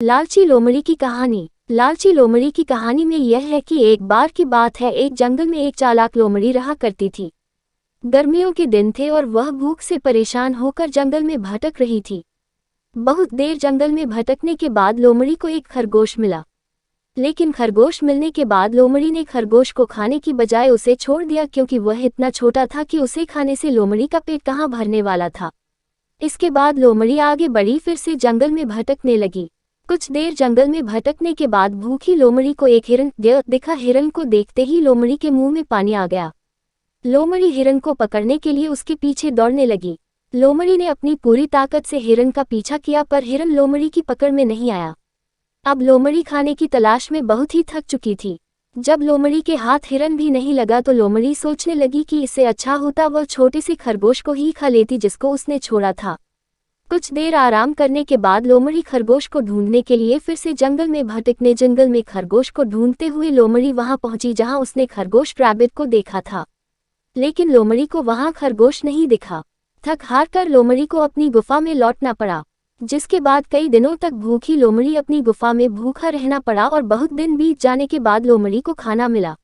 लालची लोमड़ी की कहानी। लालची लोमड़ी की कहानी में यह है कि एक बार की बात है, एक जंगल में एक चालाक लोमड़ी रहा करती थी। गर्मियों के दिन थे और वह भूख से परेशान होकर जंगल में भटक रही थी। बहुत देर जंगल में भटकने के बाद लोमड़ी को एक खरगोश मिला। लेकिन खरगोश मिलने के बाद लोमड़ी ने खरगोश को खाने की बजाय उसे छोड़ दिया, क्योंकि वह इतना छोटा था कि उसे खाने से लोमड़ी का पेट कहाँ भरने वाला था। इसके बाद लोमड़ी आगे बढ़ी, फिर से जंगल में भटकने लगी। कुछ देर जंगल में भटकने के बाद भूखी लोमड़ी को एक हिरन दिखा। हिरन को देखते ही लोमड़ी के मुंह में पानी आ गया। लोमड़ी हिरन को पकड़ने के लिए उसके पीछे दौड़ने लगी। लोमड़ी ने अपनी पूरी ताकत से हिरन का पीछा किया, पर हिरन लोमड़ी की पकड़ में नहीं आया। अब लोमड़ी खाने की तलाश में बहुत ही थक चुकी थी। जब लोमड़ी के हाथ हिरन भी नहीं लगा तो लोमड़ी सोचने लगी कि इससे अच्छा होता वह छोटे से खरगोश को ही खा लेती जिसको उसने छोड़ा था। कुछ देर आराम करने के बाद लोमड़ी खरगोश को ढूंढने के लिए फिर से जंगल में भटकने जंगल में खरगोश को ढूंढते हुए लोमड़ी वहां पहुंची जहां उसने खरगोश रैबिट को देखा था। लेकिन लोमड़ी को वहां खरगोश नहीं दिखा। थक हार कर लोमड़ी को अपनी गुफा में लौटना पड़ा, जिसके बाद कई दिनों तक भूखी लोमड़ी अपनी गुफा में भूखा रहना पड़ा और बहुत दिन बीत जाने के बाद लोमड़ी को खाना मिला।